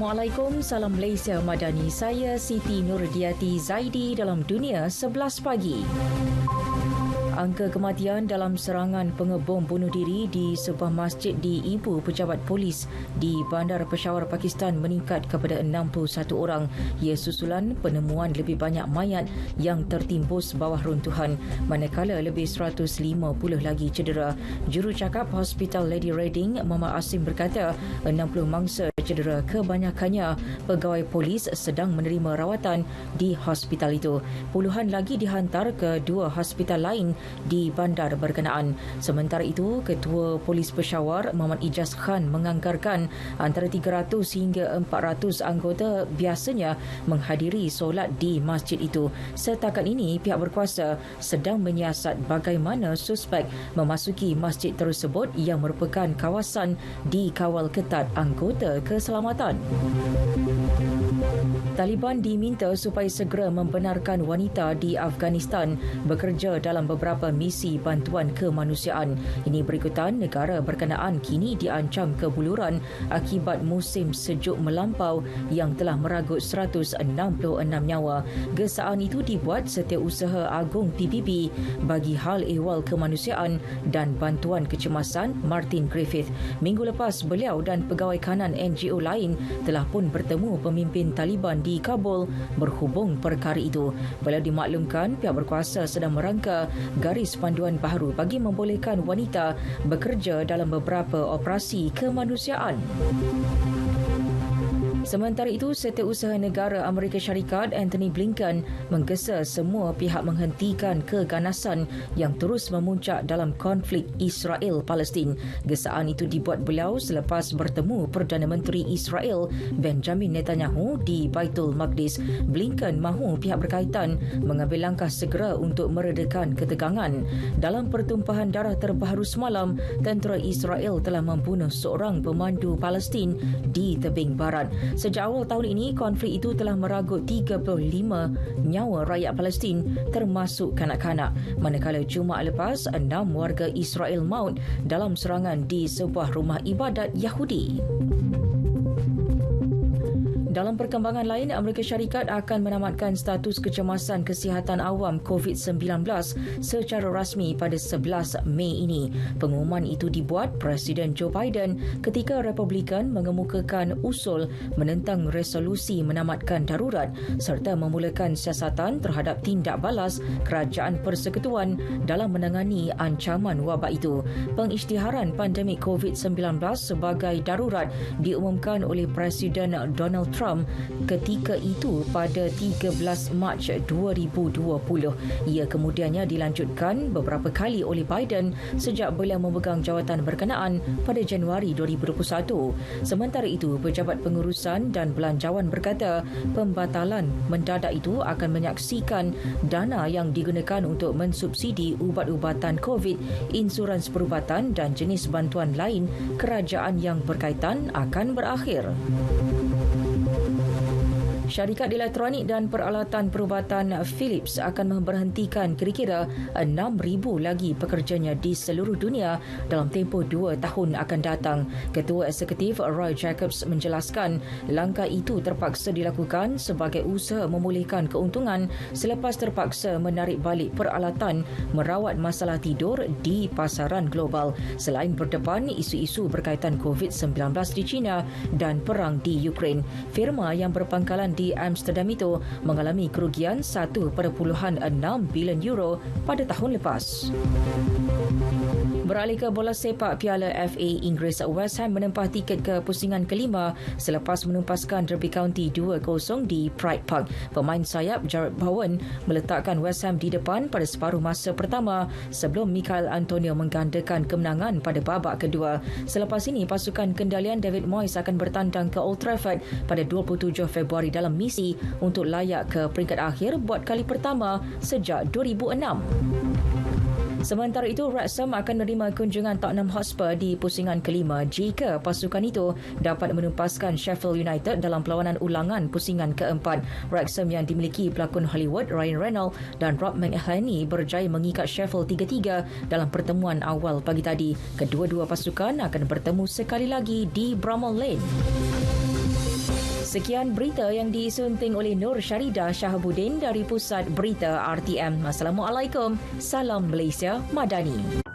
Assalamualaikum, salam Malaysia Madani. Saya Siti Nurdiati Zaidi dalam Dunia 11 Pagi. Angka kematian dalam serangan pengebom bunuh diri di sebuah masjid di Ibu Pejabat Polis di Bandar Peshawar, Pakistan meningkat kepada 61 orang. Ia susulan penemuan lebih banyak mayat yang tertimbus bawah runtuhan, manakala lebih 150 lagi cedera. Jurucakap Hospital Lady Reading, Muhammad Asim berkata 60 mangsa cedera, kebanyakannya pegawai polis sedang menerima rawatan di hospital itu. Puluhan lagi dihantar ke dua hospital lain di bandar berkenaan. Sementara itu, Ketua Polis Peshawar, Muhammad Ijaz Khan menganggarkan antara 300 hingga 400 anggota biasanya menghadiri solat di masjid itu. Setakat ini, pihak berkuasa sedang menyiasat bagaimana suspek memasuki masjid tersebut yang merupakan kawasan dikawal ketat anggota keselamatan. Taliban diminta supaya segera membenarkan wanita di Afghanistan bekerja dalam beberapa misi bantuan kemanusiaan. Ini berikutan negara berkenaan kini diancam kebuluran akibat musim sejuk melampau yang telah meragut 166 nyawa. Gesaan itu dibuat Setiausaha Agung PBB bagi hal ehwal kemanusiaan dan bantuan kecemasan Martin Griffith. Minggu lepas, beliau dan pegawai kanan NGO lain telah pun bertemu pemimpin Taliban di Kabul berhubung perkara itu. Beliau dimaklumkan pihak berkuasa sedang merangka garis panduan baharu bagi membolehkan wanita bekerja dalam beberapa operasi kemanusiaan. Sementara itu, Setiausaha Negara Amerika Syarikat Anthony Blinken menggesa semua pihak menghentikan keganasan yang terus memuncak dalam konflik Israel-Palestin. Gesaan itu dibuat beliau selepas bertemu Perdana Menteri Israel Benjamin Netanyahu di Baitul Maqdis. Blinken mahu pihak berkaitan mengambil langkah segera untuk meredakan ketegangan. Dalam pertumpahan darah terbaru semalam, tentera Israel telah membunuh seorang pemandu Palestin di tebing barat. Sejak awal tahun ini, konflik itu telah meragut 35 nyawa rakyat Palestin termasuk kanak-kanak. Manakala Jumaat lepas, 6 warga Israel maut dalam serangan di sebuah rumah ibadat Yahudi. Dalam perkembangan lain, Amerika Syarikat akan menamatkan status kecemasan kesihatan awam COVID-19 secara rasmi pada 11 Mei ini. Pengumuman itu dibuat Presiden Joe Biden ketika Republikan mengemukakan usul menentang resolusi menamatkan darurat serta memulakan siasatan terhadap tindak balas Kerajaan Persekutuan dalam menangani ancaman wabak itu. Pengisytiharan pandemik COVID-19 sebagai darurat diumumkan oleh Presiden Donald Trump ketika itu pada 13 Mac 2020. Ia kemudiannya dilanjutkan beberapa kali oleh Biden sejak beliau memegang jawatan berkenaan pada Januari 2021. Sementara itu, Pejabat Pengurusan dan Belanjawan berkata pembatalan mendadak itu akan menyaksikan dana yang digunakan untuk mensubsidi ubat-ubatan COVID, insurans perubatan dan jenis bantuan lain kerajaan yang berkaitan akan berakhir. Syarikat elektronik dan peralatan perubatan Philips akan memberhentikan kira-kira 6,000 lagi pekerjanya di seluruh dunia dalam tempoh 2 tahun akan datang. Ketua Eksekutif Roy Jacobs menjelaskan langkah itu terpaksa dilakukan sebagai usaha memulihkan keuntungan selepas terpaksa menarik balik peralatan merawat masalah tidur di pasaran global selain berdepan isu-isu berkaitan COVID-19 di China dan perang di Ukraine. Firma yang berpangkalan di Amsterdam itu mengalami kerugian 1.6 bilion euro pada tahun lepas. Beralih ke bola sepak Piala FA Inggeris, West Ham menempah tiket ke pusingan kelima selepas menumpaskan Derby County 2-0 di Pride Park. Pemain sayap Jarrod Bowen meletakkan West Ham di depan pada separuh masa pertama sebelum Michail Antonio menggandakan kemenangan pada babak kedua. Selepas ini, pasukan kendalian David Moyes akan bertandang ke Old Trafford pada 27 Februari dalam misi untuk layak ke peringkat akhir buat kali pertama sejak 2006. Sementara itu, Wrexham akan menerima kunjungan Tottenham Hotspur di pusingan kelima jika pasukan itu dapat menumpaskan Sheffield United dalam perlawanan ulangan pusingan keempat. Wrexham yang dimiliki pelakon Hollywood Ryan Reynolds dan Rob McElhenney berjaya mengikat Sheffield 3-3 dalam pertemuan awal pagi tadi. Kedua-dua pasukan akan bertemu sekali lagi di Bramall Lane. Sekian berita yang disunting oleh Nur Syaridah Shahabuddin dari Pusat Berita RTM. Assalamualaikum. Salam Malaysia Madani.